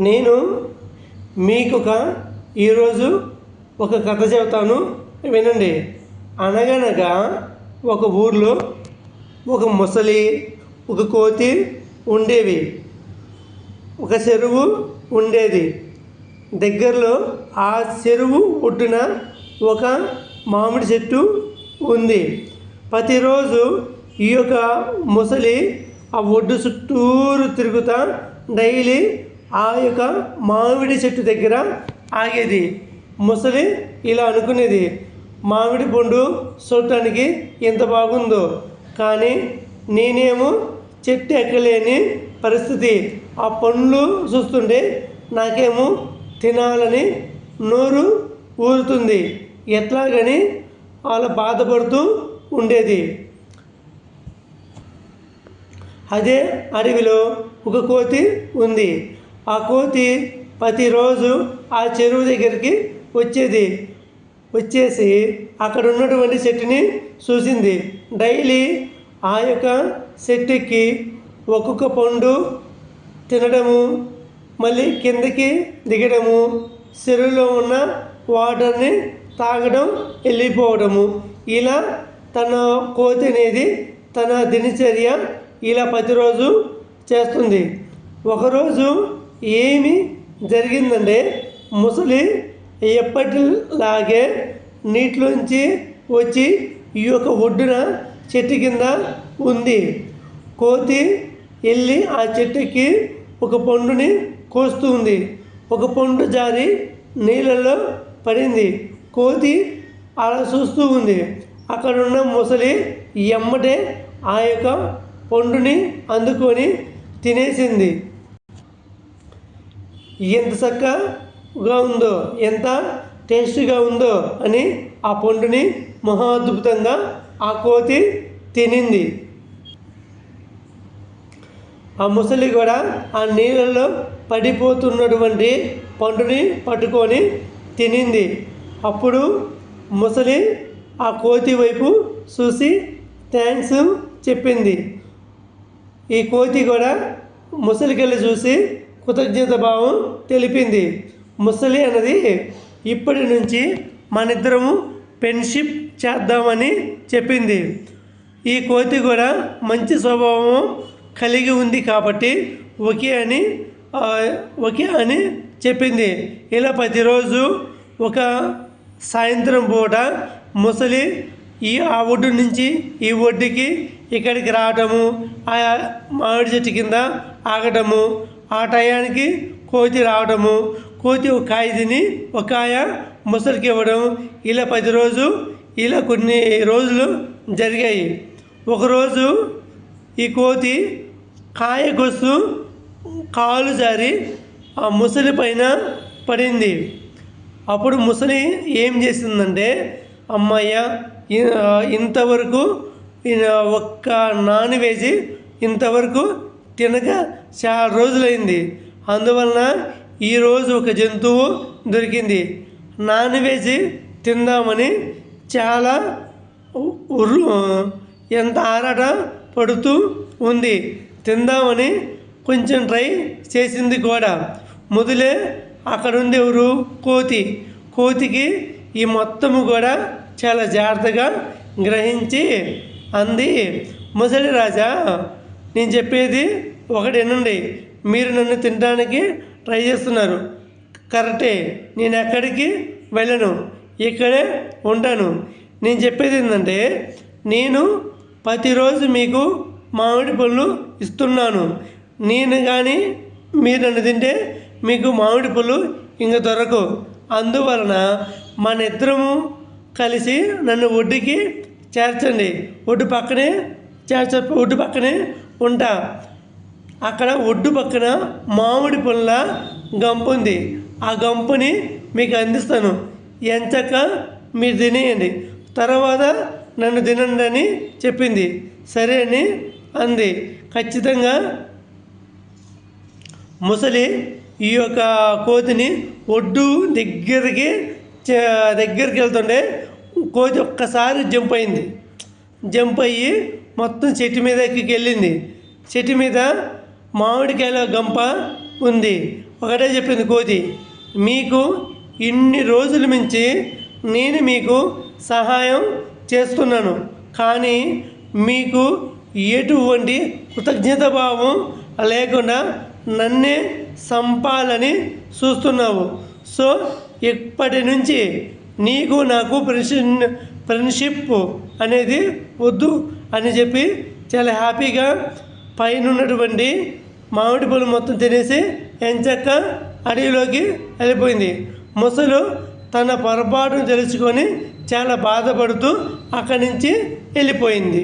నేను మీకు ఈరోజు ఒక కథ చెబుతాను, వినండి. అనగనగా ఒక ఊర్లో ఒక ముసలి, ఒక కోతి ఉండేవి. ఒక చెరువు ఉండేది. దగ్గరలో ఆ చెరువు ఒడ్డున ఒక మామిడి చెట్టు ఉంది. ప్రతిరోజు ఈ యొక్క ముసలి ఆ ఒడ్డు చుట్టూరు తిరుగుతా డైలీ ఆ యొక్క మామిడి చెట్టు దగ్గర ఆగేది. ముసలి ఇలా అనుకునేది, మామిడి పండు చూడటానికి ఎంత బాగుందో, కానీ నేనేమో చెట్టు ఎక్కలేని పరిస్థితి. ఆ పండ్లు చూస్తుంటే నాకేమో తినాలని నోరు ఊరుతుంది. ఎట్లాగని అలా బాధపడుతూ ఉండేది. అదే అడవిలో ఒక కోతి ఉంది. ఆ కోతి ప్రతిరోజు ఆ చెరువు దగ్గరికి వచ్చేసి అక్కడ ఉన్నటువంటి చెట్టుని చూసింది. డైలీ ఆ యొక్క చెట్టుకి ఒక్కొక్క పండు తినడము, మళ్ళీ కిందకి దిగడము, చెరువులో ఉన్న వాటర్ని తాగడం, వెళ్ళిపోవడము, ఇలా తన కోతి అనేది తన దినచర్య ఇలా ప్రతిరోజు చేస్తుంది. ఒకరోజు ఏమి జరిగిందంటే, ముసలి ఎప్పటిలాగే నీటిలోంచి వచ్చి ఈ యొక్క ఒడ్డున చెట్టు కింద ఉంది. కోతి వెళ్ళి ఆ చెట్టుకి ఒక పండుని కోస్తూ ఉంది. ఒక పండు జారి నీళ్ళల్లో పడింది. కోతి అలా చూస్తూ ఉంది. అక్కడున్న ముసలి ఎమ్మటే ఆ యొక్క పండుని అందుకొని తినేసింది. ఎంత చక్కగా ఉందో, ఎంత టేస్టీగా ఉందో అని ఆ పండుని మహాద్భుతంగా ఆ కోతి తినింది. ఆ ముసలి కూడా ఆ నీళ్ళల్లో పడిపోతున్నటువంటి పండుని పట్టుకొని తినింది. అప్పుడు ముసలి ఆ కోతి వైపు చూసి థ్యాంక్స్ చెప్పింది. ఈ కోతి కూడా ముసలికెళ్ళి చూసి కృతజ్ఞత భావం తెలిపింది. ముసలి అన్నది, ఇప్పటి నుంచి మనిద్దరము ఫ్రెండ్షిప్ చేద్దామని చెప్పింది. ఈ కోతి కూడా మంచి స్వభావం కలిగి ఉంది కాబట్టి ఓకే అని చెప్పింది. ఇలా ప్రతిరోజు ఒక సాయంత్రం పూట ముసలి ఆ ఒడ్డు నుంచి ఈ ఒడ్డుకి ఇక్కడికి రావటము, ఆ మామిడి చెట్టు కింద ఆగటము, ఆ టయానికి కోతి రావడము, కోతి ఒక కాయ తిని ఒక కాయ ముసలికి ఇవ్వడం, ఇలా ప్రతిరోజు ఇలా కొన్ని రోజులు జరిగాయి. ఒకరోజు ఈ కోతి కాయ కొస్తూ కాలు జారి ఆ ముసలి పైన పడింది. అప్పుడు ముసలి ఏం చేసిందంటే, అమ్మయ్య, ఇంతవరకు ఒక్క నాన్ వెజ్ ఇంతవరకు తినక చాలా రోజులైంది. అందువలన ఈరోజు ఒక జంతువు దొరికింది. నాన్ వెజ్ తిందామని చాలా ఎంత ఆరాట పడుతూ ఉంది. తిందామని కొంచెం ట్రై చేసింది కూడా. మొదలే అక్కడ ఉంది ఎవరు? కోతి. కోతికి ఈ మొత్తము కూడా చాలా జాగ్రత్తగా గ్రహించి అంది, ముసలి రాజా, నేను చెప్పేది ఒకటి వినండి. మీరు నన్ను తినడానికి ట్రై చేస్తున్నారు, కరెక్టే. నేను ఎక్కడికి వెళ్ళను, ఇక్కడే ఉంటాను. నేను చెప్పేది ఏంటంటే, నేను ప్రతిరోజు మీకు మామిడి పళ్ళు ఇస్తున్నాను. నేను కానీ మీరు నన్ను తింటే మీకు మామిడి పళ్ళు ఇంకా దొరకవు. అందువలన మన ఇద్దరము కలిసి నన్ను ఒడ్డుకి చేర్చండి. ఒడ్డు పక్కనే ఉంటా. అక్కడ ఒడ్డు పక్కన మామిడి పళ్ళ గంప ఉంది. ఆ గంపని మీకు అందిస్తాను. ఎంచక్క మీరు తినేయండి, తర్వాత నన్ను తినండి అని చెప్పింది. సరే అని అంది. ఖచ్చితంగా ముసలి ఈ యొక్క కోతిని ఒడ్డు దగ్గరికి వెళ్తుంటే కోతి ఒక్కసారి జంప్ అయ్యి మొత్తం చెట్టు మీద ఎక్కి వెళ్ళింది. చెట్టు మీద మామిడికాయల గంప ఉంది. ఒకటే చెప్పింది కోతి, మీకు ఇన్ని రోజుల నుంచి నేను మీకు సహాయం చేస్తున్నాను, కానీ మీకు ఎటువంటి కృతజ్ఞత భావం లేకుండా నన్నే సంపాలని చూస్తున్నావు. సో ఇప్పటి నుంచి నీకు నాకు ఫ్రెండ్షిప్ అనేది వద్దు అని చెప్పి చాలా హ్యాపీగా పైన ఉన్నటువంటి మామిడి పళ్ళు మొత్తం తినేసి ఎంచక్క అడవిలోకి వెళ్ళిపోయింది. ముసలు తన పొరపాటును తెలుసుకొని చాలా బాధపడుతూ అక్కడి నుంచి వెళ్ళిపోయింది.